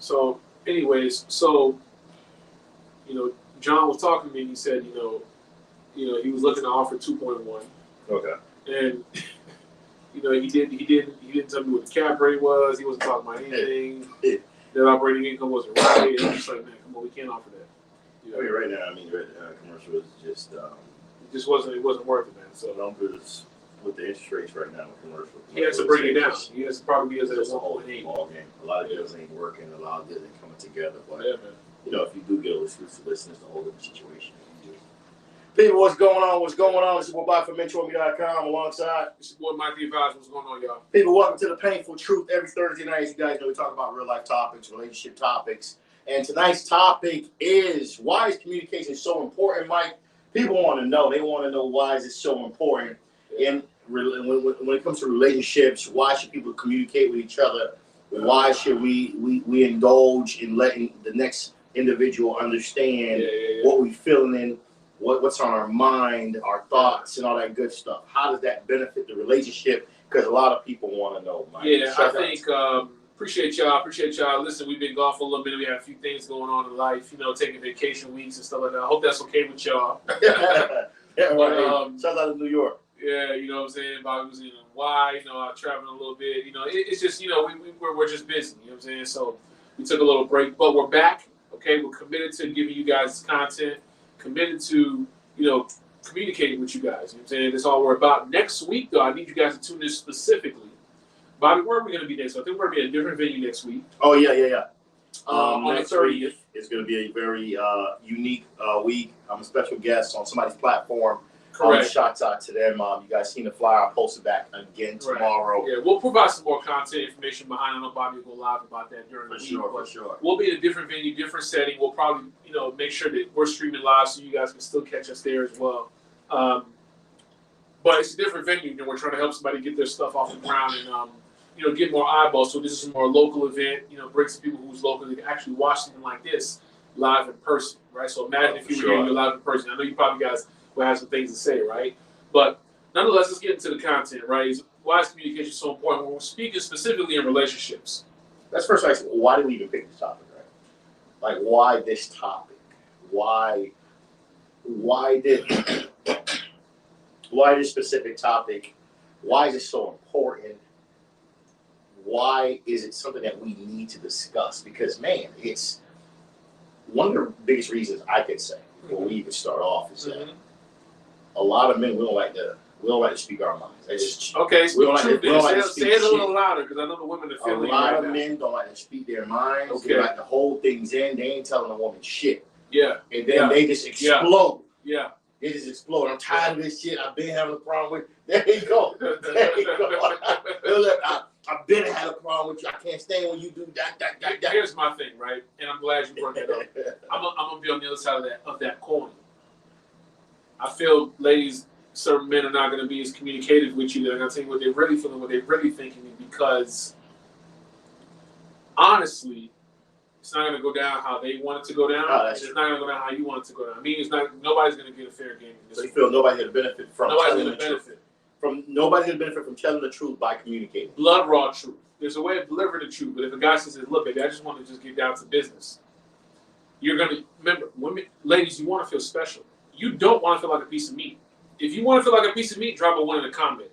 So, anyways, John was talking to me and he said, he was looking to offer 2.1. Okay. And he didn't tell me what the cap rate was. He wasn't talking about anything. Their operating income wasn't right. And I'm just like, man, come on, we can't offer that. Right now, commercial is just it wasn't worth it, man. So numbers with the interest rates right now, commercial. He has to bring it down. He has to probably be at a whole game. A lot of deals ain't working. A lot of deals ain't coming together. But yeah, man. If you do get a exclusive listen, it's a whole different situation. People, what's going on? What's going on? This is your boy from Mentourme.com alongside. This is your boy Mike Advisor. What's going on, y'all? People, welcome to the Painful Truth. Every Thursday night, you guys know we talk about real life topics, relationship topics. And tonight's topic is, why is communication so important, Mike? People want to know. They want to know why is it so important. And when it comes to relationships, why should people communicate with each other? Why should we indulge in letting the next individual understand what we're feeling in, what's on our mind, our thoughts, and all that good stuff? How does that benefit the relationship? Because a lot of people want to know, Mike. Yeah, I think, appreciate y'all. Listen, we've been gone for a little bit. We had a few things going on in life, taking vacation weeks and stuff like that. I hope that's okay with y'all. Yeah, right. Shout out to New York. Yeah, you know what I'm saying? Bobby was in Hawaii, traveling a little bit. It's just, we're just busy, you know what I'm saying? So we took a little break, but we're back, okay? We're committed to giving you guys content, committed to, communicating with you guys, you know what I'm saying? That's all we're about. Next week, though, I need you guys to tune in specifically. Bobby, where are we going to be next? I think we're going to be at a different venue next week. Oh, yeah. On the 30th. It's going to be a very unique week. I'm a special guest on somebody's platform. Correct. Shots out to them. You guys seen the flyer? I'll post it back again tomorrow. Right. Yeah, we'll provide some more content information behind it. I know Bobby will go live about that during the week. For sure. We'll be in a different venue, different setting. We'll probably, make sure that we're streaming live so you guys can still catch us there as well. But it's a different venue. We're trying to help somebody get their stuff off the ground and, get more eyeballs. So this is a more local event. Bring some people who's local that can actually watch something like this live in person, right? So imagine if you were here live in person. I know you probably guys will have some things to say, right? But nonetheless, let's get into the content, right? Why is communication so important when we're speaking specifically in relationships? That's first, like, why do we even pick this topic, right? Like, why this topic? Why this specific topic? Why is it so important? Why is it something that we need to discuss? Because, man, it's one of the biggest reasons I could say before we even start off is that a lot of men, we don't like to speak our minds. They just say it a little louder because I know the women are feeling. A lot of men don't like to speak their minds. Okay. They like to hold things in. They ain't telling a woman shit. Yeah. And then they just explode. Yeah. They just explode. I'm tired of this shit. I've been having a problem with. There you go. I've been had a problem with you. I can't stand when you do that. Here's my thing, right? And I'm glad you brought that up. I'm gonna be on the other side of that coin. I feel, ladies, certain men are not going to be as communicative with you. They're going to tell you what they're really feeling, what they're really thinking, because honestly, it's not going to go down how they want it to go down. It's not going to go down how you want it to go down. I mean, nobody's going to get a fair game. So you feel nobody's going to benefit from nobody's going to benefit from telling the truth by communicating. Blood raw truth. There's a way of delivering the truth, but if a guy says, "Look, baby, I just want to just get down to business," you're going to remember, women, ladies, you want to feel special. You don't want to feel like a piece of meat. If you want to feel like a piece of meat, drop a 1 in the comment.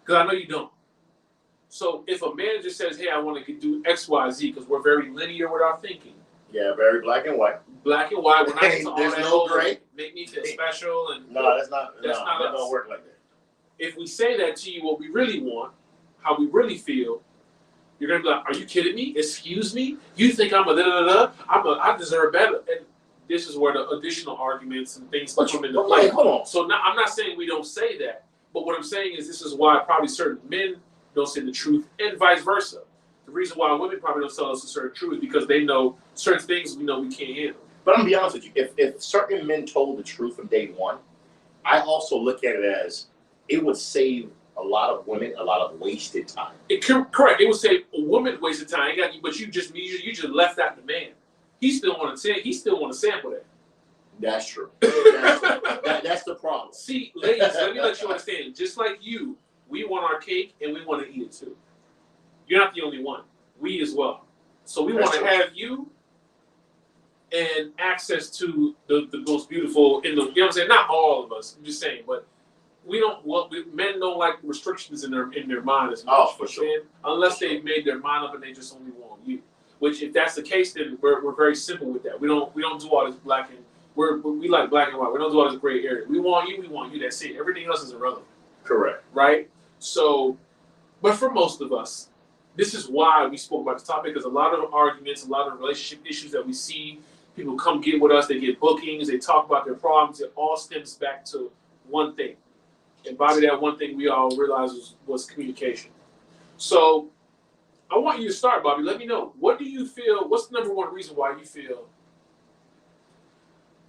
Because I know you don't. So if a man just says, hey, I want to do X, Y, Z, because we're very linear with our thinking. Yeah, very black and white. Black and white. We're not into all there's that no gray. Make me feel special. And no, that's not us. That don't work like that. If we say that to you, what we really want, how we really feel, you're going to be like, are you kidding me? Excuse me? You think I'm a da-da-da-da? I deserve better. And this is where the additional arguments and things come into play. Hold on. So now, I'm not saying we don't say that, but what I'm saying is this is why probably certain men don't say the truth and vice versa. The reason why women probably don't tell us a certain truth is because they know certain things we know we can't handle. But I'm going to be honest with you. If certain men told the truth from day one, I also look at it as it would save a lot of women a lot of wasted time. Correct. It would save a woman wasted time. But you just left out the man. He still want to sample that. That's true. That's the problem. See, ladies, let me let you understand. Just like you, we want our cake and we want to eat it too. You're not the only one. We as well. So we want to have you and access to the most beautiful in the, you know what I'm saying? Not all of us, I'm just saying, but men don't like restrictions in their mind as much. Oh, for sure. Unless they've made their mind up and they just only want you. Which, if that's the case, then we're very simple with that. We don't do all this black and we like black and white. We don't do all this gray area. We want you. That's it. Everything else is irrelevant. Correct. Right. So, but for most of us, this is why we spoke about this topic, because a lot of arguments, a lot of relationship issues that we see, people come get with us, they get bookings, they talk about their problems. It all stems back to one thing. And by that one thing we all realized was communication. So I want you to start, Bobby. Let me know. What do you feel, what's the number one reason why you feel,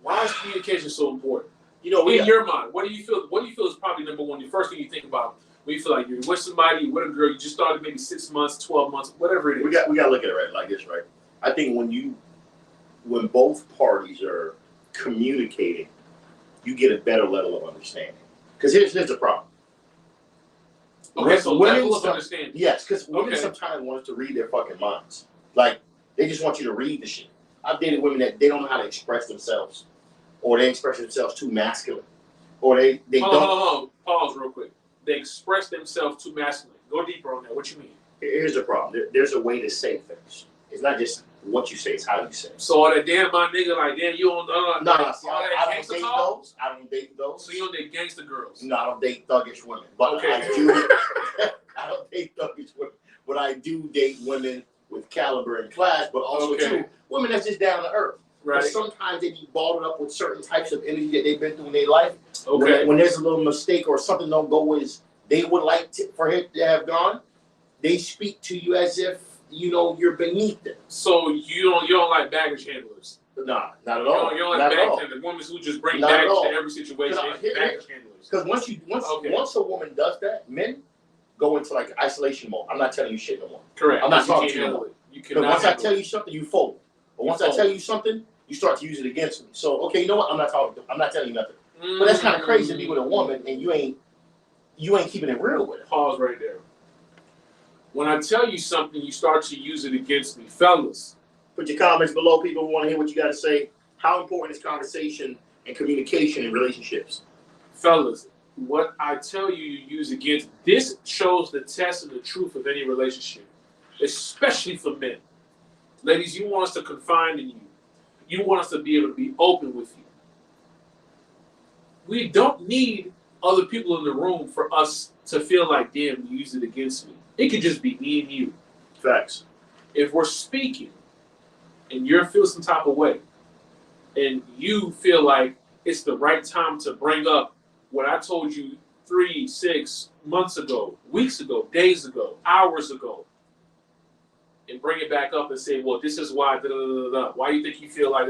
why is communication so important? You know, in your mind, what do you feel is probably number one, the first thing you think about when you feel like you're with somebody, you're with a girl, you just started maybe 6 months, 12 months, whatever it is. We got to look at it right like this, right? I think when both parties are communicating, you get a better level of understanding. Because here's the problem. Okay, so level of understanding. Yes, because women sometimes want us to read their fucking minds. Like, they just want you to read the shit. I've dated women that they don't know how to express themselves. Or they express themselves too masculine. Or they don't. Pause real quick. They express themselves too masculine. Go deeper on that. What you mean? Here's the problem. There's a way to say things. It's not just what you say, it's how you say it. So all that damn my nigga, like damn you don't no, I don't date those. I don't date those. So you don't date gangster girls? No, I don't date thuggish women. But okay. I don't date thuggish women. But I do date women with caliber and class, but also too women that's just down to earth. Right. But sometimes they be balled up with certain types of energy that they've been through in their life. Okay. When there's a little mistake or something don't go as they would like for him to have gone, they speak to you as if you're beneath them. So you don't like baggage handlers? Nah, not at all. You don't like baggage handlers. Women who just bring baggage to every situation. Baggage handlers. Because once a woman does that, men go into like isolation mode. I'm not telling you shit no more. Correct. I'm not talking to you no more. Because once I tell you something, you fold. But once I tell you something, you start to use it against me. So you know what? I'm not telling you nothing. But that's kind of crazy to be with a woman and you ain't keeping it real with her. Pause right there. When I tell you something, you start to use it against me. Fellas, put your comments below. People want to hear what you got to say. How important is conversation and communication in relationships? Fellas, what I tell you, you use against, this shows the test and the truth of any relationship, especially for men. Ladies, you want us to confide in you. You want us to be able to be open with you. We don't need other people in the room for us to feel like, damn, you use it against me. It could just be me and you. Facts. If we're speaking and you feel some type of way and you feel like it's the right time to bring up what I told you 3, 6 months ago, weeks ago, days ago, hours ago, and bring it back up and say, well, this is why, why do you think you feel like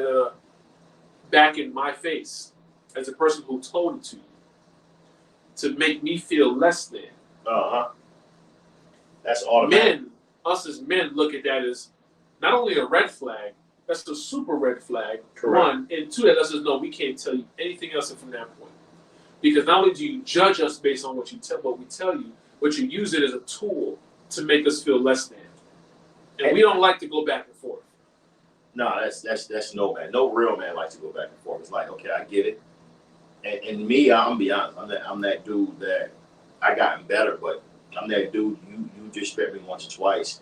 back in my face as a person who told it to you to make me feel less than. Uh-huh. That's automatic. Us as men look at that as not only a red flag, that's a super red flag. Correct. 1, and 2, that lets us know we can't tell you anything else from that point. Because not only do you judge us based on what we tell you, but you use it as a tool to make us feel less than. And we don't like to go back and forth. No, that's no man. No real man likes to go back and forth. It's like, okay, I get it. And me, I'm be honest. I'm that dude that I gotten better, but I'm that dude you disrespect me once or twice,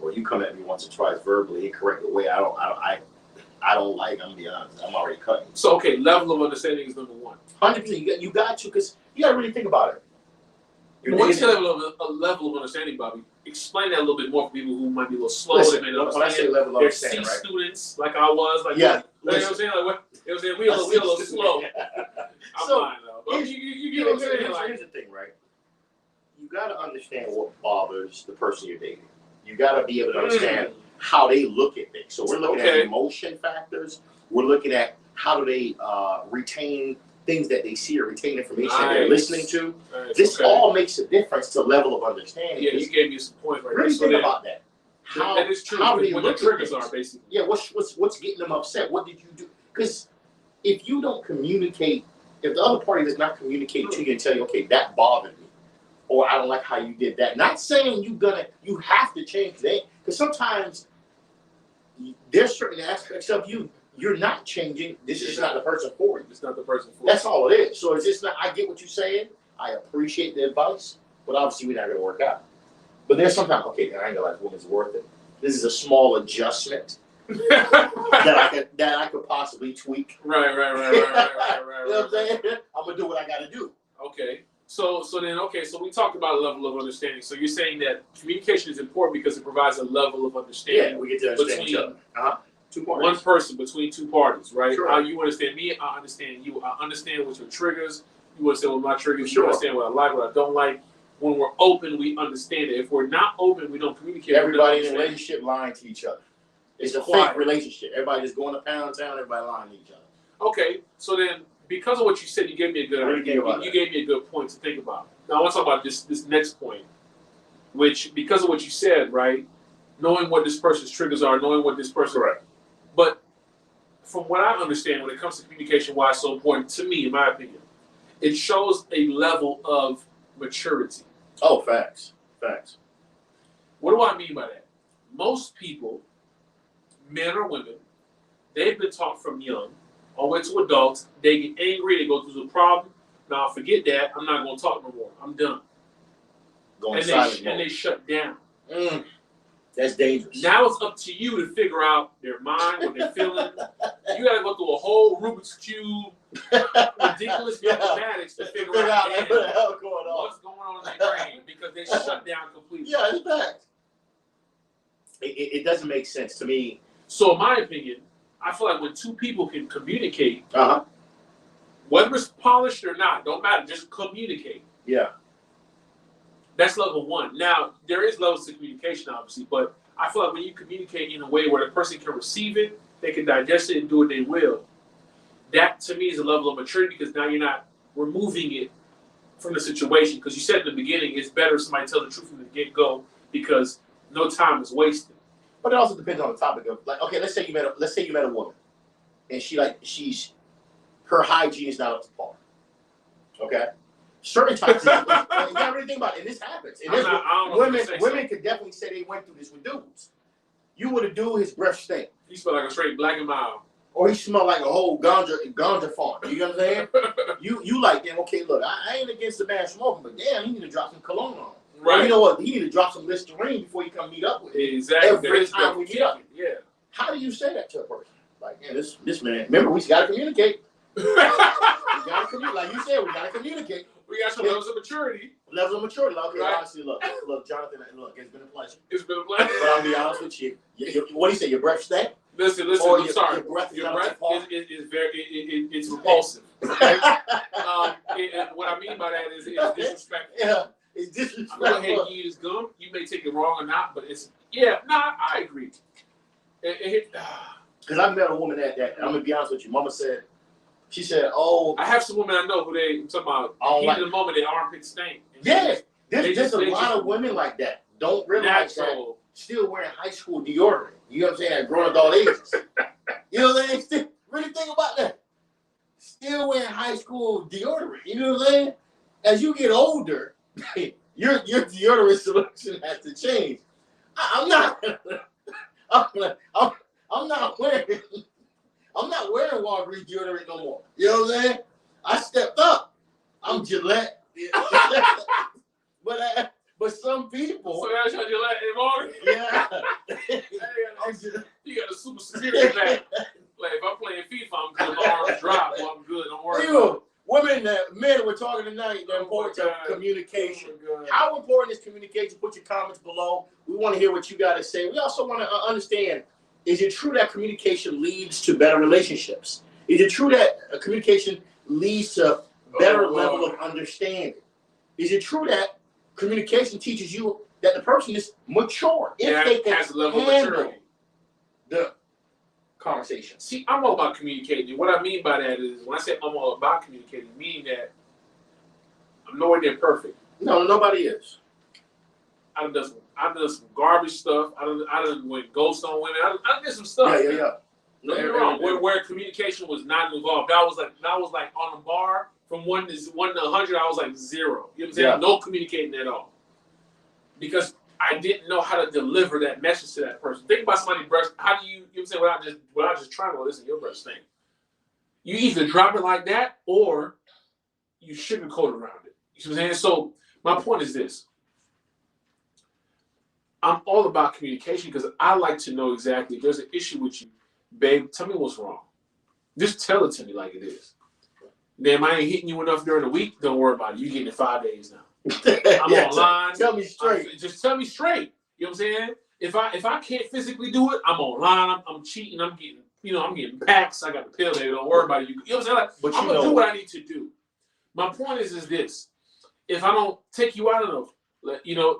or you come at me once or twice verbally, incorrect the way I don't like. I'm be honest. I'm already cutting. So okay, level of understanding is number 1. 100%. You got to, because you got to really think about it. What's the level of understanding, Bobby? Explain that a little bit more for people who might be a little slow. Listen, when I say level of understanding, they're C students, like I was, like yeah. You know what I'm saying? Like what? You know what I'm saying? We a little slow. I'm fine though. But you get what I'm saying? Here's the thing, right? You got to understand what bothers the person you're dating. You got to be able to understand how they look at things. So we're looking at emotion factors. We're looking at how do they retain things that they see or retain information that they're listening to. This all makes a difference to level of understanding. Yeah, you gave me some points right there. Really think about that. That is true. How do they what the triggers are, basically. Yeah, what's getting them upset? What did you do? Because if you don't communicate, if the other party does not communicate to you and tell you, okay, that bothered me, or I don't like how you did that. Not saying you have to change that, because sometimes there's certain aspects of you you're not changing. This is not the person for you. It's not the person for you. That's all it is. So it's just not. I get what you're saying. I appreciate the advice, but obviously we're not going to work out. But there's sometimes, okay, I ain't gonna like woman's worth it. This is a small adjustment that I could possibly tweak. Right. You know what I'm saying? I'm gonna do what I gotta do. Okay. So we talked about a level of understanding. So you're saying that communication is important because it provides a level of understanding. Yeah, we get to understand each other. Two parties. One person between two parties, right? Sure. How you understand me, I understand you. I understand what your triggers. You understand what my triggers. Sure. You understand what I like, what I don't like. When we're open, we understand it. If we're not open, we don't communicate. Everybody in a relationship lying to each other. It's a quiet. fake relationship. Everybody just going to pound town. Everybody lying to each other. Okay, so then because of what you said, you gave me a good idea. You gave me a good point to think about. Now I want to talk about this next point, which because of what you said, right? Knowing what this person's triggers are, knowing what this person. Correct. But from what I understand, when it comes to communication, why it's so important to me, in my opinion, it shows a level of maturity. Oh, facts. What do I mean by that? Most people, men or women, they've been taught from young, all the way to adults, they get angry, they go through the problem. Now, forget that. I'm not going to talk no more. I'm done. Going and they shut down. That's dangerous. Now it's up to you to figure out their mind, what they're feeling. You got to go through a whole Rubik's Cube, ridiculous mathematics to figure out what the hell going on. What's going on in their brain because they shut down completely. Yeah, it's fact. It doesn't make sense to me. So, in my opinion, I feel like when two people can communicate, whether it's polished or not, don't matter, just communicate. Yeah. That's level one. Now, there is levels to communication, obviously, but I feel like when you communicate in a way where the person can receive it, they can digest it and do what they will, that to me is a level of maturity because now you're not removing it from the situation. Because you said in the beginning, it's better if somebody tell the truth from the get-go because no time is wasted. But it also depends on the topic of, like, okay, let's say you met a woman, and her hygiene is not up to par. Okay. Certain types of you gotta really think about it, and this happens. And women could definitely say they went through this with dudes. You would have dude, his breath stink. He smelled like a straight Black and Mild. Or he smelled like a whole ganja farm. You know what I'm saying? you like, damn, okay, look, I ain't against the man smoking, but damn, he need to drop some cologne on. Right. Or you know what? He need to drop some Listerine before you come meet up with him. Exactly. Every time we meet up. Yeah. How do you say that to a person? Like, yeah, this man, remember, we got to communicate. We got to communicate. Like you said, we got to communicate. We got some levels of maturity. Levels of maturity. Like, okay, right. Honestly, look, Jonathan, look, it's been a pleasure. It's been a pleasure. But I'll be honest with you. What do you say? Your breath stank? Listen. Or I'm sorry. Your breath is very. It's repulsive. Okay? What I mean by that is it's disrespectful. Yeah, it's disrespectful. I'm going to give you this gum. You may take it wrong or not, but it's I agree. Because I met a woman that I'm gonna be honest with you. Mama said. She said, "Oh, I have some women I know who I'm talking about. Heat in the moment, their armpit stink. Yeah, there's a lot of women like that. Don't realize that still wearing high school deodorant. You know what I'm saying? At grown adult ages. You know what I'm saying? Really think about that. Still wearing high school deodorant. You know what I'm saying? As you get older, your deodorant selection has to change. I'm not Walgreens deodorant no more. You know what I'm saying? I stepped up. I'm Gillette. But some people. So that's your Gillette in Walgreens? Yeah. You got a super security bag. Like if I'm playing FIFA, I'm good. My arms drop. Well, I'm good. Don't worry. Men, we're talking tonight the importance of communication. How important is communication? Put your comments below. We want to hear what you got to say. We also want to understand, is it true that communication leads to better relationships? Is it true that communication leads to better level of understanding? Is it true that communication teaches you that the person is mature if they can handle the conversation? See, I'm all about communicating. What I mean by that is, when I say I'm all about communicating, meaning that I'm nowhere near perfect. No, nobody is. I've done some garbage stuff. I done went ghost on women. I did some stuff. Yeah. Don't get me wrong. Where communication was not involved. That was like on the bar from 1 to 100. I was like 0. You know what I'm saying? No communicating at all. Because I didn't know how to deliver that message to that person. Think about somebody's breast. How do you know what I'm saying, without just trying to listen to your breast thing? You either drop it like that or you sugarcoat around it. You see what I'm saying? So my point is this. I'm all about communication because I like to know exactly if there's an issue with you, babe, tell me what's wrong. Just tell it to me like it is. Damn, I ain't hitting you enough during the week. Don't worry about it. You getting it 5 days now. I'm online. Tell me straight. Just tell me straight. You know what I'm saying? If I can't physically do it, I'm online. I'm cheating. I'm getting packs. I got the pill. Baby, don't worry about it. You know what I'm saying? Like, but I'm gonna do what I need to do. My point is this: if I don't take you out enough,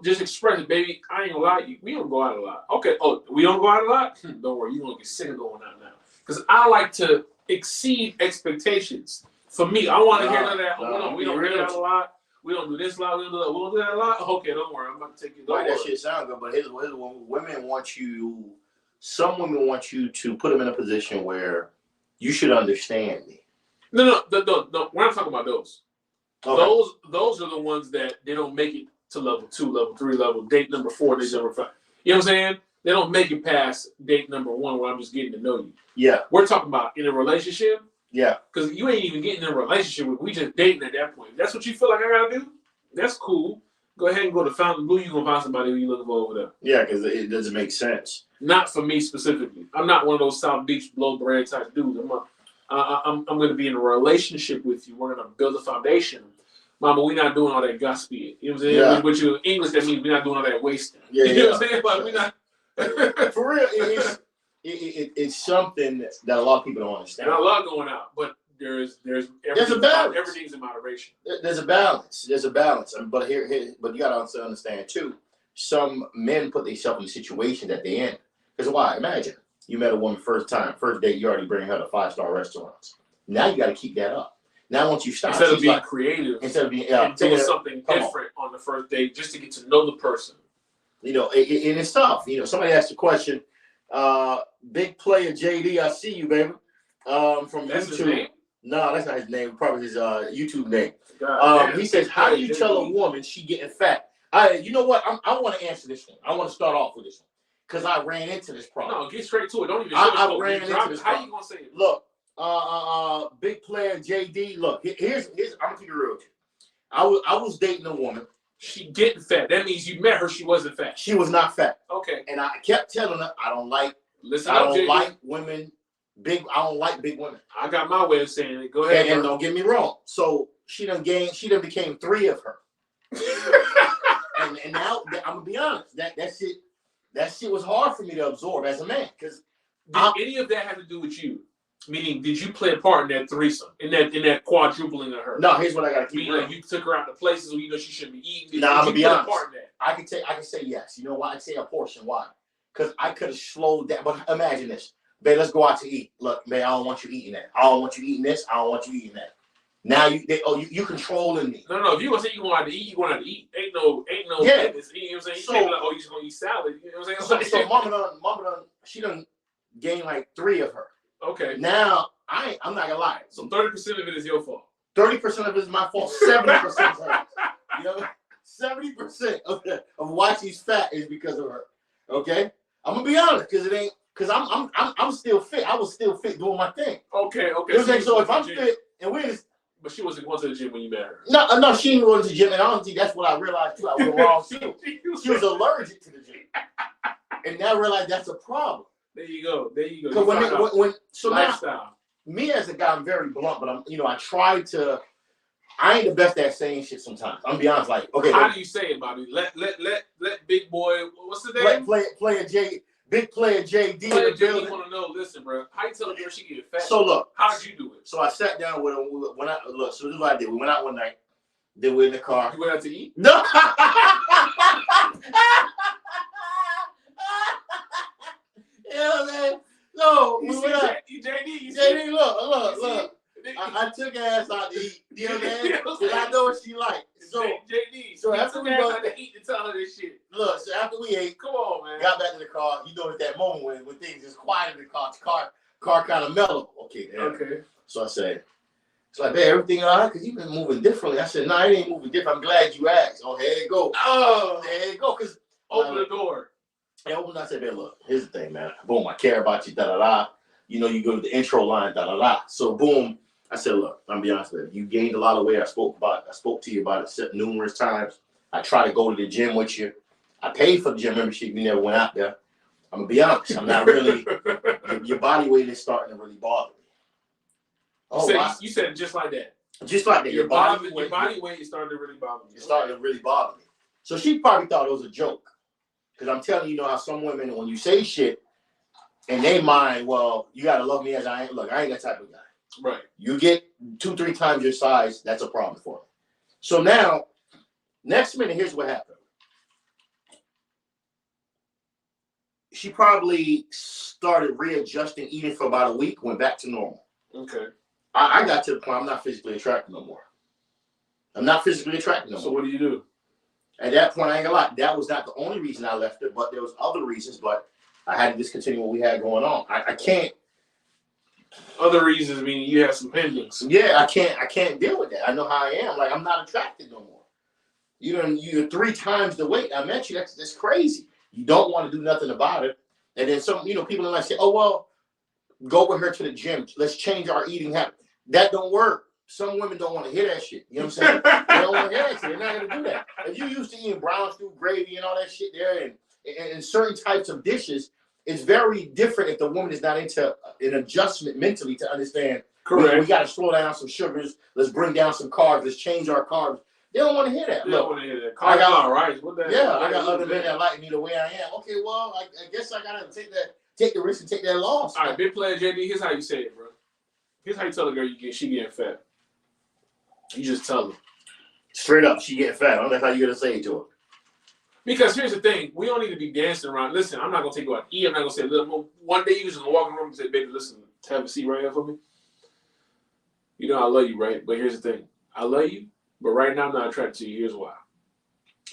just express it, baby. I ain't gonna lie. We don't go out a lot. Okay. Oh, we don't go out a lot. Don't worry. You're gonna get sick of going out now. Because I like to exceed expectations. For me, I want to hear none of that. We don't do that a lot. We don't do this a lot. We don't do that a lot. Okay, don't worry. I'm about to take you. Right, that shit sounds good, but here's women want you. Some women want you to put them in a position where you should understand me. No. We're not talking about those. Okay. Those are the ones that they don't make it to level 2, level 3, level date number 4, date number 5. You know what I'm saying? They don't make it past date number 1 where I'm just getting to know you. Yeah. We're talking about in a relationship. Yeah. Because you ain't even getting in a relationship with. We just dating at that point. If that's what you feel like I gotta do, that's cool. Go ahead and go to Fountain Blue. You're gonna find somebody who you looking for over there. Yeah, because it doesn't make sense. Not for me specifically. I'm not one of those South Beach blow bread type dudes. I'm gonna be in a relationship with you. We're gonna build a foundation. Mama, we're not doing all that gossipy. You know what I'm saying? Yeah. With you in English, that means we're not doing all that wasting. Yeah, you know what I'm saying? Like we're not. For real, it's something that a lot of people don't understand. And I love going out, but there's a balance. Everything's in moderation. There's a balance. But but you gotta also understand too. Some men put themselves in the situation that they're in. Because why? Imagine you met a woman first date, you already bring her to 5-star restaurants. Now you got to keep that up. Now once you stop, instead of being creative, doing something different on the first date, just to get to know the person. And it's tough. Somebody asked the question. Big player JD, I see you, baby. From that's YouTube. His name? No, that's not his name. Probably his YouTube name. God, he says, "How do you tell a woman she getting fat?" You know what? I want to answer this one. I want to start off with this one because I ran into this problem. No, get straight to it. Don't even. I ran into this. How you gonna say it? Look, big player JD. Look, here's. I'm gonna keep it real with you. I was dating a woman. She getting fat. That means you met her. She wasn't fat. She was not fat. Okay. And I kept telling her I don't like. I don't like women. I don't like big women. I got my way of saying it. Go ahead. And don't get me wrong. So she done became 3 of her. and now I'm gonna be honest. That shit was hard for me to absorb as a man. Because did any of that have to do with you? Meaning, did you play a part in that threesome, in that quadrupling of her? No, here's what I gotta keep. Meaning, like you took her out to places where you know she shouldn't be eating. I'm gonna be honest. I can say yes. You know why? I say a portion. Why? Because I could have slowed down. But imagine this. Babe, let's go out to eat. Look, man, I don't want you eating that. I don't want you eating this. I don't want you eating that. Now you controlling me. No. If you gonna say you going out to eat, you going out to eat. Ain't no business. You know what I'm saying? You can't be like, you just gonna eat salad. You know what I'm saying? So mama done, she done gained like 3 of her. Okay. Now I'm not gonna lie. So 30% of it is your fault. 30% of it is my fault. 70% is hers. 70% of why she's fat is because of her. Okay, I'm gonna be honest because it ain't. Because I'm still fit. I was still fit doing my thing. Okay. So if I'm fit and but she wasn't going to the gym when you met her. No, she didn't go to the gym, and honestly, that's what I realized too. I was wrong too. She was allergic to the gym, and now I realize that's a problem. There you go. So lifestyle. Now, me as a guy, I'm very blunt, but I try to. I ain't the best at saying shit sometimes. I'm gonna be honest. Like, okay, how do you say it, Bobby? Let big boy. What's the name? Big player JD. Player JD want to know. Listen, bro. How you tell a girl she get fat? So look, how did you do it? So I sat down with her. So this is what I did. We went out one night. Then we're in the car. You went out to eat? No. Yeah, man. No. You see JD. JD, look. I took her ass out to eat. You know what I'm saying? Because I know what she like. So JD. So after we got to eat to tell her this shit. Look, so after we ate, come on, man. Got back to the car. You know, at that moment when things is quiet in the car kind of mellowed. Okay. Okay. So I said, it's like, man, everything all right? Because you've been moving differently. I said, no, it ain't moving different. I'm glad you asked. Oh, here you go. Oh, there you go. Because Open the door. I opened. I said, "Man, look. Here's the thing, man. Boom. I care about you. Da da da. You know, you go to the intro line. Da da da. So boom. I said, look. I'm be honest with you. You gained a lot of weight. I spoke to you about it numerous times. I try to go to the gym with you. I paid for the gym membership. You never went out there. I'm gonna be honest. I'm not really. Your body weight is starting to really bother me. Oh, you said it just like that. Just like that. Your body weight is starting to really bother me. It's starting to really bother me. So she probably thought it was a joke. Because I'm telling you, how some women, when you say shit, in their mind, well, you got to love me as I am. Look, I ain't that type of guy. Right. You get 2-3 times your size, that's a problem for me. So now, next minute, here's what happened. She probably started readjusting eating for about a week, went back to normal. Okay. I got to the point I'm not physically attracted no more. I'm not physically attracted no more. So what do you do? At that point, I ain't gonna lie, that was not the only reason I left her, but there was other reasons, but I had to discontinue what we had going on. I can't. Other reasons meaning you have some pendings. Yeah, I can't deal with that. I know how I am. Like, I'm not attracted no more. You're 3 times the weight I met you. That's crazy. You don't want to do nothing about it. And then some, people might say, oh, well, go with her to the gym. Let's change our eating habit. That don't work. Some women don't want to hear that shit. You know what I'm saying? They don't want to hear that shit. They're not going to do that. If you used to eating brown stew gravy and all that shit there and certain types of dishes, it's very different if the woman is not into an adjustment mentally to understand. Correct. We got to slow down some sugars. Let's bring down some carbs. Let's change our carbs. They don't want to hear that. They don't want to hear that. I got rice. What the I got other men that like me the way I am. Okay, well, I guess I got to take the risk and take that loss. All right, big player JD, here's how you say it, bro. Here's how you tell a girl she getting fat. You just tell her. Straight up, she getting fat. I don't know how you going to say it to her. Because here's the thing. We don't need to be dancing around. Listen, I'm not going to take you out to eat. I'm not going to say, look, one day you just walk in the room and say, baby, listen, have a seat right here for me. You know I love you, right? But here's the thing. I love you, but right now I'm not attracted to you. Here's why.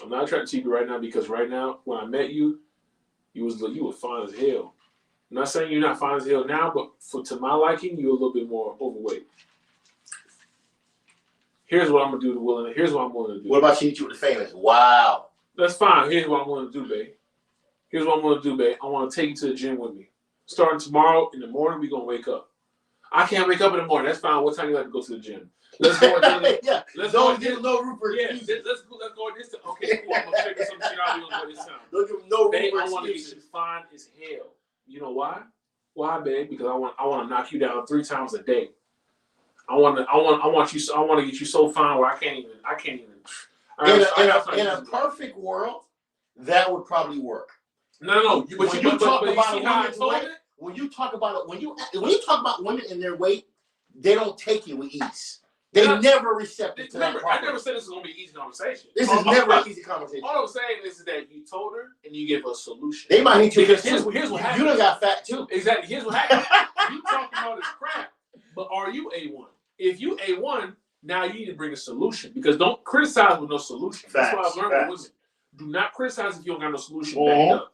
I'm not attracted to you right now because right now, when I met you, you were fine as hell. I'm not saying you're not fine as hell now, but to my liking, you're a little bit more overweight. Here's what I'm going to do to Will. Here's what I'm willing to do. What about she hit you with the famous? Wow. That's fine. Here's what I'm going to do, babe. Here's what I'm going to do, babe. I want to take you to the gym with me. Starting tomorrow in the morning, we're going to wake up. I can't wake up in the morning. That's fine. What time you like to go to the gym? Let's go. Yeah. Let's go. Give no room for excuses. Let's go this time. Okay, cool. I'm going to figure some shit out. We're going to go this time. Don't give no room babe, for I want to get you fine as hell. You know why? Why, babe? Because I want to knock you down 3 times a day. I want to get you so fine where I can't even. In a perfect world, that would probably work. No. When you talk about women and their weight, they don't take it with ease. They're never receptive to that. I never said this is gonna be an easy conversation. This is never an easy conversation. All I'm saying is that you told her and you gave her a solution. They might need to. Because here's what happens. You done got fat too. Exactly. Here's what happens. You talking about this crap, but are you A1? If you A1, now you need to bring a solution because don't criticize with no solution. That's what I've learned with women. Do not criticize if you don't got no solution backed up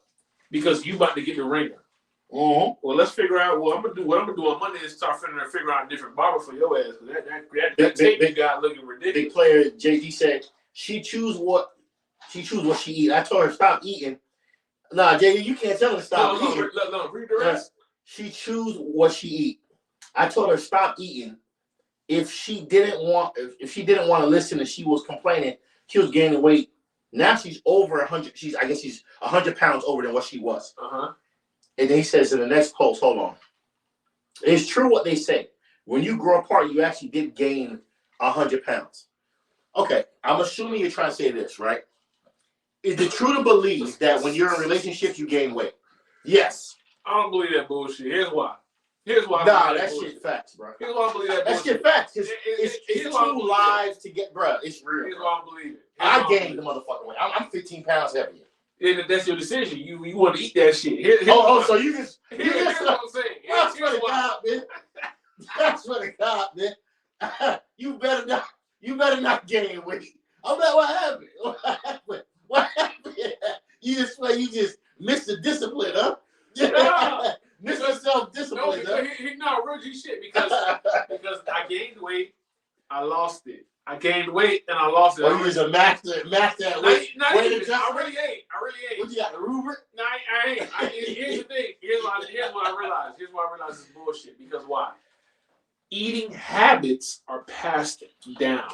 because you about to get the ringer. Well, let's figure out what I'm gonna do on Monday is start figure out a different barber for your ass because that tape you got looking ridiculous. Big player JD said she choose what she eat. I told her stop eating. Nah, JD, you can't tell her to stop eating. No, read the rest. She choose what she eat. I told her stop eating. If she didn't want to listen and she was complaining, she was gaining weight. Now she's over 100. I guess she's 100 pounds over than what she was. And then he says in the next post, hold on. It's true what they say. When you grow apart, you actually did gain 100 pounds. Okay, I'm assuming you're trying to say this, right? Is it true to believe that when you're in relationships, you gain weight? Yes. I don't believe that bullshit. Here's why. Nah, that shit facts, bro. Here's why I believe that bullshit. That shit facts. It's 2 lives to get, bro. It's real. Here's why I believe it. I gained the motherfucking weight. I'm 15 pounds heavier. And that's your decision. You want to eat that shit. So you just. Here's what I'm saying. That's what it got, man. That's what it got, man. You better not gain weight. I'm like, what happened? You just missed the discipline, huh? No. Mr. Self-discipline, huh? No, real G shit because I gained weight, I lost it. I gained weight and I lost it. Oh, you was a master at weight. I really ain't. What you got, the rubric? No, I ain't. Here's the thing. Here's what I realized. Here's why I realized it's bullshit. Because why? Eating habits are passed down.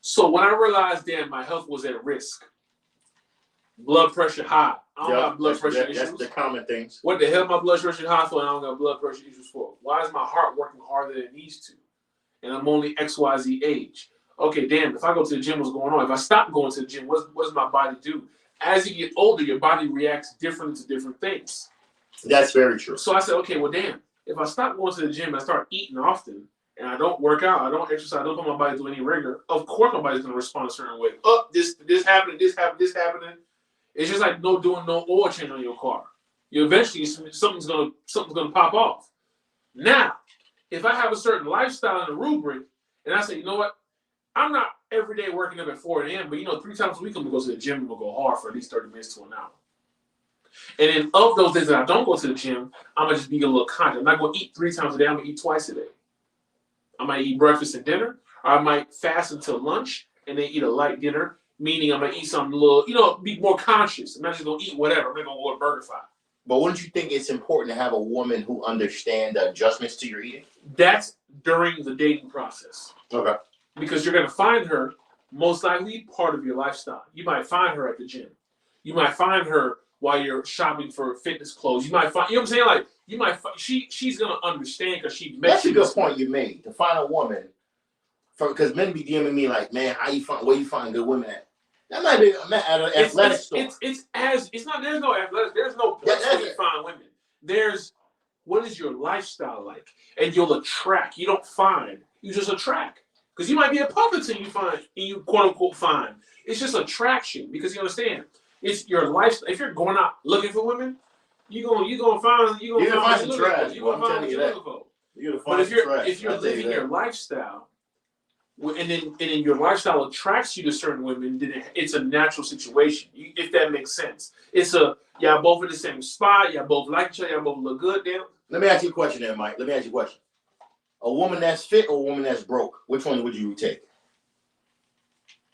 So when I realized, damn, my health was at risk. Blood pressure high. I don't got blood pressure issues. That's the common things. What the hell my blood pressure high for and I don't got blood pressure issues for? Why is my heart working harder than it needs to? And I'm only XYZ age. Okay, damn, if I go to the gym, what's going on? If I stop going to the gym, what does my body do? As you get older, your body reacts differently to different things. That's very true. So I said, okay, well, damn, if I stop going to the gym and I start eating often, and I don't work out, I don't exercise, I don't put my body through any rigor, of course my body's going to respond a certain way. Oh, this happening, this happening. It's just like doing no oil change on your car. You eventually something's gonna pop off. Now, if I have a certain lifestyle in the rubric, and I say, you know what, I'm not every day working up at 4 a.m., but 3 times a week I'm gonna go to the gym and we'll go hard for at least 30 minutes to an hour. And then of those days that I don't go to the gym, I'm gonna just be a little conscious. I'm not gonna eat 3 times a day, I'm gonna eat twice a day. I might eat breakfast and dinner, or I might fast until lunch and then eat a light dinner. Meaning I'm going to eat something a little, be more conscious. I'm not just going to eat whatever. I'm not going to go to BurgerFi. But wouldn't you think it's important to have a woman who understands the adjustments to your eating? That's during the dating process. Okay. Because you're going to find her most likely part of your lifestyle. You might find her at the gym. You might find her while you're shopping for fitness clothes. You might find, you know what I'm saying? Like, you might find, she's going to understand because she met That's a good point you made. To find a woman, because men be DMing me like, man, where you find good women at? That might be at an athletic store. It's not. There's no athletics. There's no place where you find women. There's what is your lifestyle like, and you'll attract. You don't find. You just attract because you might be a puppet until you find and you quote unquote find. It's just attraction because you understand. It's your lifestyle. If you're going out looking for women, you're gonna find some trash. You're gonna find some But if you're living your lifestyle. And then your lifestyle attracts you to certain women, then it's a natural situation, if that makes sense. It's y'all both in the same spot, y'all both like each other, y'all both look good, damn. Let me ask you a question there, Mike. Let me ask you a question. A woman that's fit or a woman that's broke, which one would you take?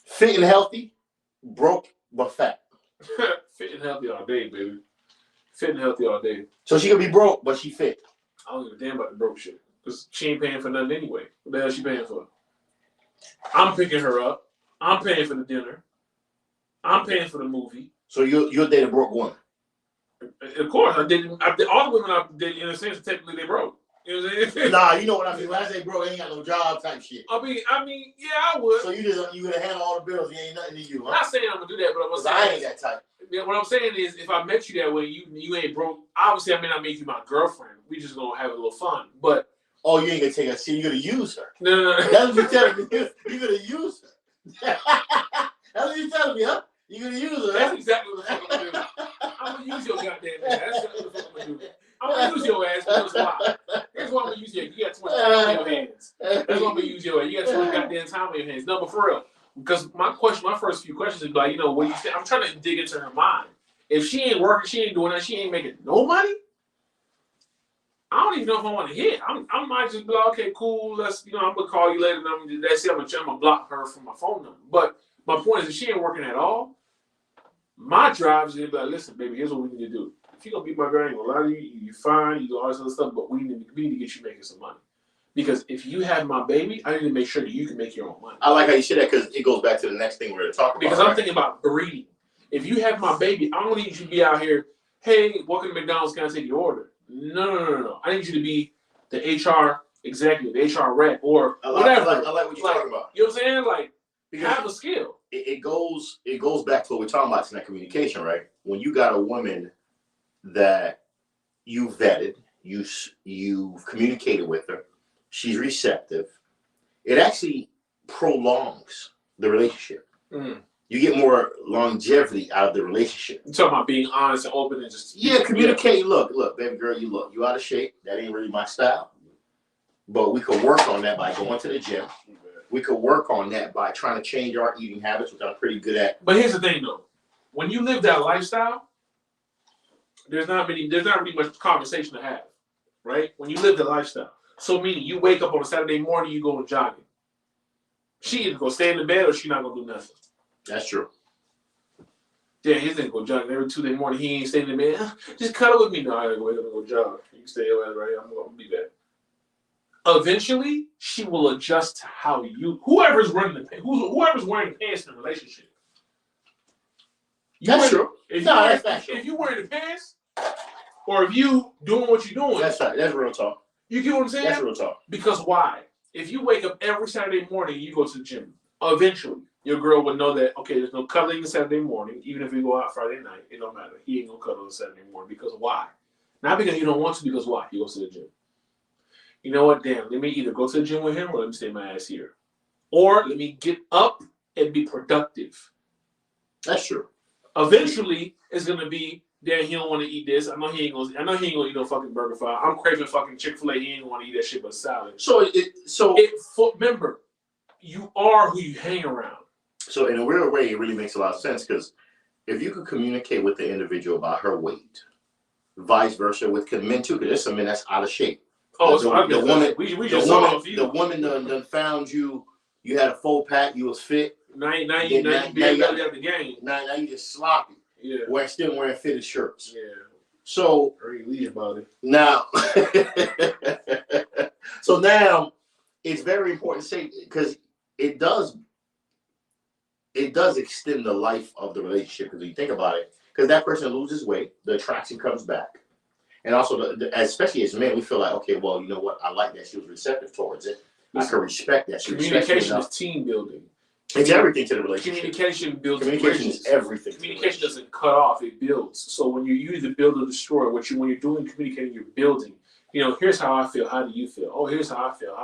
Fit and healthy, broke but fat. Fit and healthy all day, baby. Fit and healthy all day. So she could be broke, but she fit. I don't give a damn about the broke shit. Because she ain't paying for nothing anyway. What the hell is she paying for? I'm picking her up. I'm paying for the dinner. I'm paying for the movie. So you'll date a broke woman? Of course. I did. All the women I did, in a sense, technically they broke. You know what I'm saying? Nah, you know what I mean. When I say broke, ain't got no job type shit. I mean, yeah, I would. So you gonna handle all the bills. You ain't nothing to you, huh? I'm not saying I'm gonna do that, but I'm saying I ain't that type. Yeah, what I'm saying is, if I met you that way, you ain't broke. Obviously, I may not make you my girlfriend. We just gonna have a little fun, but. Oh, you ain't gonna take her. See, you're gonna use her. No. That's what you're telling me. You're gonna use her. That's what you're telling me, huh? You're gonna use her. That's exactly what the fuck I'm gonna do. I'm gonna use your goddamn ass. That's exactly what the fuck I'm gonna do. I'm gonna use your ass because why? Here's why I'm gonna use you. You got too much time on your hands. That's why I'm gonna use your ass. You got too much goddamn time on your hands. No, but for real. Because my first few questions is like, what do you think? I'm trying to dig into her mind. If she ain't working, she ain't doing that, she ain't making no money. I don't even know if I want to hit. I might just be like, okay, cool. Let's, I'm gonna call you later. And that's it. I'm gonna block her from my phone number. But my point is, if she ain't working at all, my drive is to be like, listen, baby, here's what we need to do. If you gonna be my girl, I ain't gonna lie to you. You're fine. You do all this other stuff, but we need to get you making some money. Because if you have my baby, I need to make sure that you can make your own money. I like how you say that because it goes back to the next thing we're gonna talk about. Because I'm thinking about breeding. If you have my baby, I don't need you to be out here. Hey, welcome to McDonald's. Can I take your order? No. I need you to be the HR executive, the HR rep, or whatever. I like what you're talking about. You know what I'm saying? Like, because have a skill. It goes back to what we're talking about tonight, communication, right? When you got a woman that you vetted, you've communicated with her, she's receptive, it actually prolongs the relationship. Mm. You get more longevity out of the relationship. You're talking about being honest and open and just... Yeah, communicate. Yeah. Look, baby girl, you out of shape. That ain't really my style. But we could work on that by going to the gym. We could work on that by trying to change our eating habits, which I'm pretty good at. But here's the thing, though. When you live that lifestyle, there's not really much conversation to have, right? When you live the lifestyle. So meaning you wake up on a Saturday morning, you go jogging. She either gonna stay in the bed or she not gonna do nothing. That's true. Yeah, he's gonna go jogging every Tuesday morning. He ain't staying there, man. Just cuddle with me. No, I gotta go jog. You can stay your ass right. I'm gonna be back. Eventually, she will adjust to how whoever's running whoever's wearing the pants in the relationship. That's true. If you wearing the pants, or if you doing what you're doing, that's right. That's real talk. You get what I'm saying? That's real talk. Because why? If you wake up every Saturday morning, you go to the gym. Eventually, your girl would know that, okay, there's no cuddling on Saturday morning. Even if we go out Friday night, it don't matter. He ain't gonna cuddle on Saturday morning. Because why? Not because you don't want to. Because why? He goes to the gym. You know what? Damn. Let me either go to the gym with him or let me stay my ass here, or let me get up and be productive. That's true. Eventually, it's gonna be. Damn, he don't want to eat this. I know he ain't gonna eat no fucking burger fry. I'm craving fucking Chick-fil-A. He ain't gonna want to eat that shit but salad. Remember, you are who you hang around. So in a weird way, it really makes a lot of sense because if you could communicate with the individual about her weight, vice versa with men too, because there's some men that's out of shape. Oh, the woman done found you. You had a full pack. You was fit. Now you barely out the game. Now you just sloppy. Yeah. Still wearing fitted shirts. Yeah. So about it. Now, so now it's very important to say because it does extend the life of the relationship because you think about it. Because that person loses weight, the attraction comes back, and also especially as men, we feel like, okay, well, you know what, I like that she was receptive towards it. I can respect that. Communication is team building. It's everything to the relationship. Communication builds. Communication is everything. Communication doesn't cut off; it builds. So when you either build or destroy, when you're doing communicating, you're building. You know, here's how I feel. How do you feel? Oh, here's how I feel.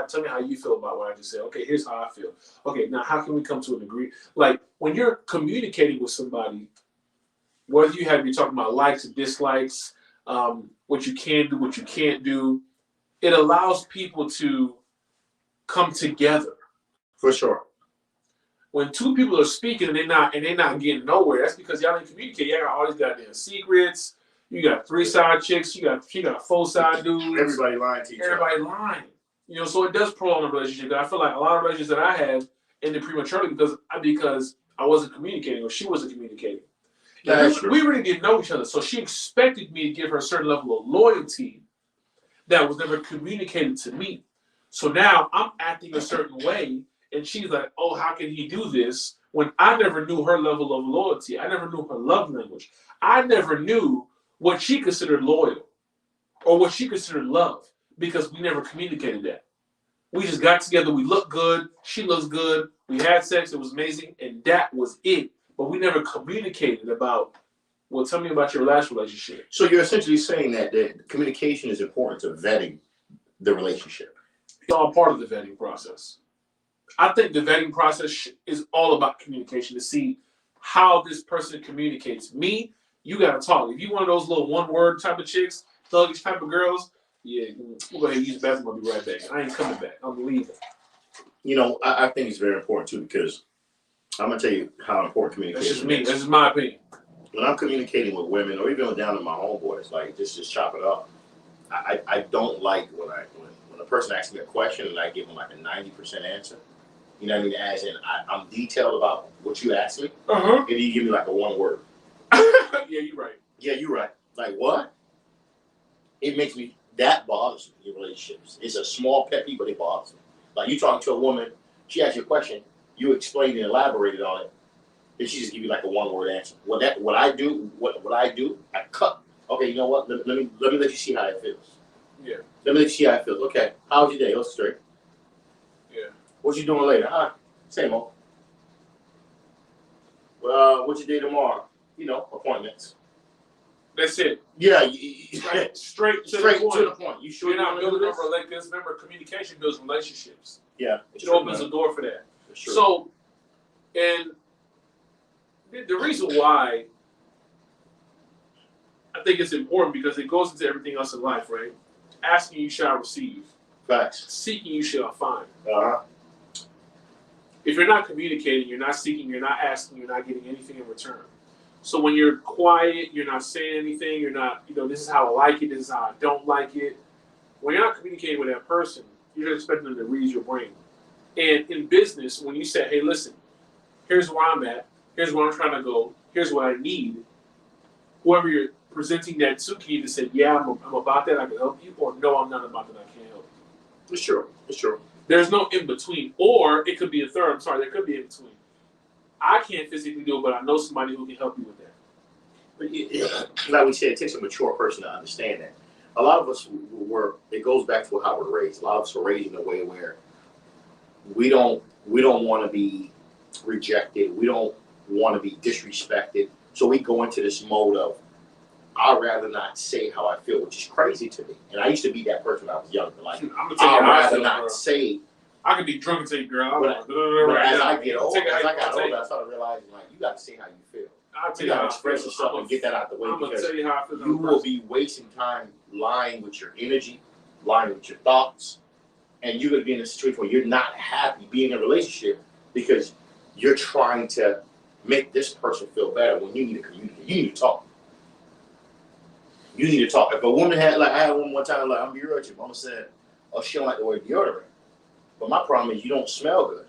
Tell me how you feel about what I just said. Okay, here's how I feel. Okay, now how can we come to an agreement? Like when you're communicating with somebody, whether you're talking about likes and dislikes, what you can do, what you can't do, it allows people to come together. For sure. When two people are speaking and they're not getting nowhere, that's because y'all didn't communicate. Y'all got all these goddamn secrets. You got 3 side chicks. She got 4 side dudes. Everybody lying to each other. Everybody lying. You know, so it does prolong a relationship. I feel like a lot of relationships that I had ended prematurely because I wasn't communicating or she wasn't communicating. We really didn't know each other, so she expected me to give her a certain level of loyalty that was never communicated to me. So now I'm acting a certain way. And she's like, oh, how can he do this? When I never knew her level of loyalty. I never knew her love language. I never knew what she considered loyal or what she considered love because we never communicated that. We just got together. We looked good. She looks good. We had sex. It was amazing. And that was it. But we never communicated about, well, tell me about your last relationship. So you're essentially saying that communication is important to vetting the relationship. It's all part of the vetting process. I think the vetting process is all about communication to see how this person communicates. Me, you got to talk. If you one of those little one-word type of chicks, thuggish type of girls, yeah, we'll go ahead and use the bathroom. I'll be right back. I ain't coming back. I'm leaving. You know, I think it's very important, too, because I'm going to tell you how important communication is. That's just me. That's just my opinion. When I'm communicating with women or even down to my homeboys, like, just chop it up. I don't like when a person asks me a question and I give them like a 90% answer. You know what I mean? As in, I'm detailed about what you asked me, and you give me like a 1 word. Yeah, you're right. Yeah, you're right. Like, what? It makes me, that bothers me in relationships. It's a small pet peeve, but it bothers me. Like, you talking to a woman, she asks you a question, you explained and elaborated on it, and she just give you like a 1 word answer. What I do, I cut. Okay, you know what? Let me let you see how it feels. Yeah. Let me let you see how it feels. Okay, how was your day? Let's straight. Yeah. What you doing later? Same old. Well, what's your day tomorrow? You know, appointments. That's it. Yeah. Straight to the point. You sure you're not building over like this? Remember, communication builds relationships. Yeah. It opens the door for that. Sure. So, and the reason why I think it's important because it goes into everything else in life, right? Asking you shall receive. Facts. Seeking you shall find. Uh-huh. If you're not communicating, you're not seeking, you're not asking, you're not getting anything in return. So when you're quiet, you're not saying anything, you're not, this is how I like it, this is how I don't like it. When you're not communicating with that person, you're just expecting them to read your brain. And in business, when you say, hey, listen, here's where I'm at, here's where I'm trying to go, here's what I need. Whoever you're presenting that to can either say, yeah, I'm about that, I can help you, or no, I'm not about that, I can't help you. For sure, for sure. There's no in between, or it could be a third. I'm sorry, there could be in between. I can't physically do it, but I know somebody who can help you with that. But like we said, it takes a mature person to understand that. A lot of us it goes back to how we're raised. A lot of us are raised in a way where we don't want to be rejected. We don't want to be disrespected. So we go into this mode of, I'd rather not say how I feel, which is crazy to me. And I used to be that person when I was younger. Like, I'd rather not say. I could be drunk and say, girl, but as I get older, I started realizing, like, you got to say how you feel. You got to express yourself and get that out the way, because you will be wasting time lying with your energy, lying with your thoughts, and you're going to be in a situation where you're not happy being in a relationship because you're trying to make this person feel better when you need to communicate. You need to talk. You need to talk. If a woman had, like, I had one time, like, I'm be real with you. Mama said, oh, she don't like the word deodorant. But my problem is you don't smell good.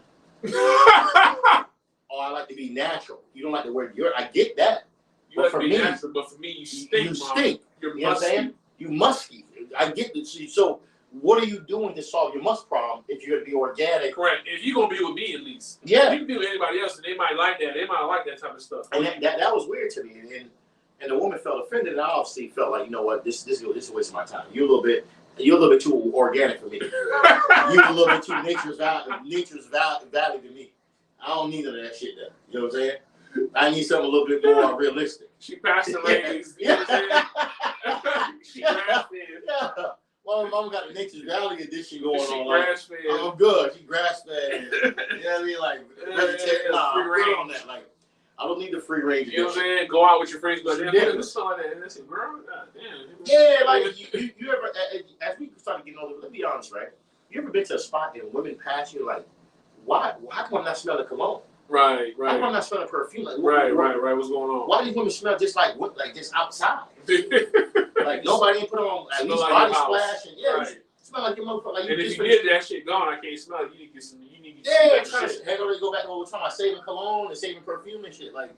Oh, I like to be natural. You don't like the word deodorant. I get that. You like to be natural, but for me, you stink. You stink. You're you know what I'm saying? You musky. I get it. So what are you doing to solve your musk problem if you're going to be organic? Correct. If you're going to be with me, at least. Yeah. You can be with anybody else, and they might like that. They might like that type of stuff. And that was weird to me. And the woman felt offended, and I obviously felt like, you know what, this is a waste of my time. You're a little bit too organic for me. You're a little bit too nature's valley to me. I don't need none of that shit there. You know what I'm saying? I need something a little bit more realistic. She passed the ladies. You know what I'm saying? She grass-fed. Yeah. Well, mama got the Nature's Valley edition going on. Grass-fed. I'm good. She grass-fed. You know what I mean? Like, I'm good on that. Like, I don't need the free range. You know what I'm saying? Go out with your friends, but then saw that and they say, girl, damn. Yeah, like you ever, as we started getting older, let's be honest, right? You ever been to a spot and women pass you like, why come I'm not smelling cologne? Right. Why come I'm not smelling perfume? Like, right. What's going on? Why do these women smell just like just outside? Like nobody ain't put on at least body splash and smell like your motherfucker. Like, and if you get that shit gone, I can't smell it. You need to get some. Hang on, go back to what we're talking about, saving cologne and saving perfume and shit. Like,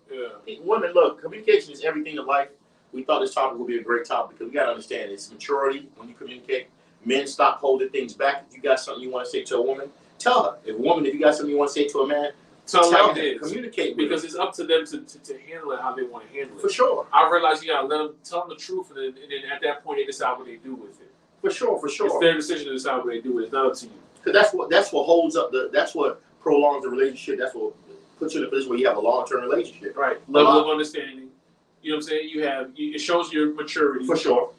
women, look, communication is everything in life. We thought this topic would be a great topic because we got to understand it's maturity when you communicate. Men, stop holding things back. If you got something you want to say to a woman, tell her. If you got something you want to say to a man, tell them. Communicate with because it's up to them to handle it how they want to handle it. For sure. I realize you got to let them tell them the truth, and then at that point they decide what they do with it. For sure. It's their decision to decide what they do with it. It's not up to you. Because that's what holds up that's what prolongs the relationship. That's what puts you in a position where you have a long-term relationship. Right. Level of understanding. You know what I'm saying? It shows your maturity. For sure.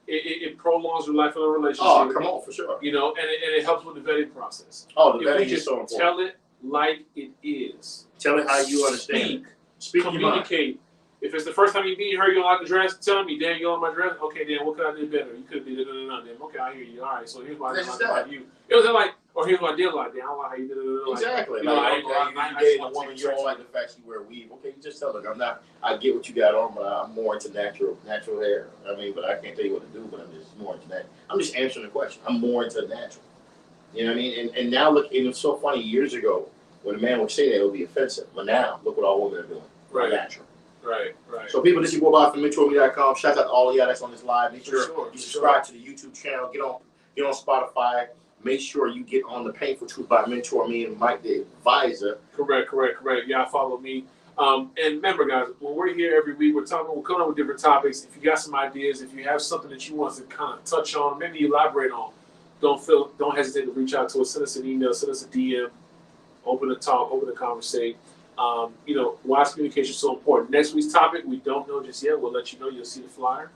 It prolongs the life of the relationship. Oh, come on, for sure. You know, and it helps with the vetting process. Oh, the vetting is so important. Tell it like it is. Tell it how you understand. Speak. Communicate. If it's the first time you meet her, you don't like the dress, tell me, Dan, you don't like my dress? Okay, Dan, what could I do better? You could be no. Dan, okay, I hear you. All right, so here's what I didn't like about you. It was like, or here's what I did like, Dan, I don't like how you did it. Exactly. You know, you dated a woman, you don't like the fact she wear weave. Okay, you just tell her, I get what you got on, but I'm more into natural hair. I mean, but I can't tell you what to do, but I'm just more into that. I'm just answering the question. I'm more into natural. You know what I mean? And now look, and it's so funny, years ago, when a man would say that, it would be offensive. But now, look what all women are doing. Right. Natural. Right. So people, this is your boy from Mentourme.com. Shout out to all of y'all that's on this live. Make sure you subscribe to the YouTube channel. Get on Spotify. Make sure you get on the Painful Truth by Mentor Me and Mike the Advisor. Correct. Y'all follow me. And remember, guys, when we're here every week, we're coming up with different topics. If you got some ideas, if you have something that you want us to kind of touch on, maybe elaborate on, don't hesitate to reach out to us. Send us an email, send us a DM. Open the talk, open the conversation. Why is communication so important? Next week's topic, we don't know just yet. We'll let you know. You'll see the flyer.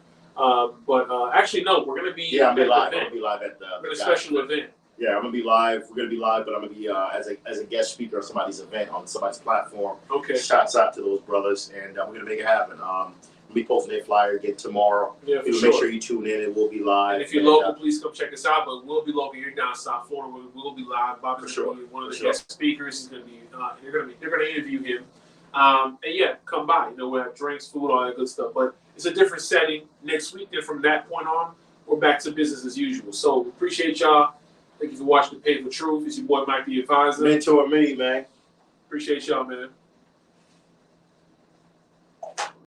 Actually, no, we're going to be. Yeah, I'm going to be live at a special event. Yeah, I'm going to be live. We're going to be live, but I'm going to be as a guest speaker on somebody's event on somebody's platform. Okay. Shouts out to those brothers, and we're going to make it happen. We'll be posting their flyer again tomorrow. Yeah, for sure. Make sure you tune in, and we'll be live. And if you're local, please come check us out. But we'll be local. You're down South Florida. We'll be live. Bobby's going to be one of the guest speakers. He's going to be. They're going to interview him. And yeah, come by. We'll have drinks, food, all that good stuff. But it's a different setting next week. And from that point on, we're back to business as usual. So we appreciate y'all. Thank you for watching The Painful Truth. It's your boy Mike the Advisor. Mentor me, man. Appreciate y'all, man.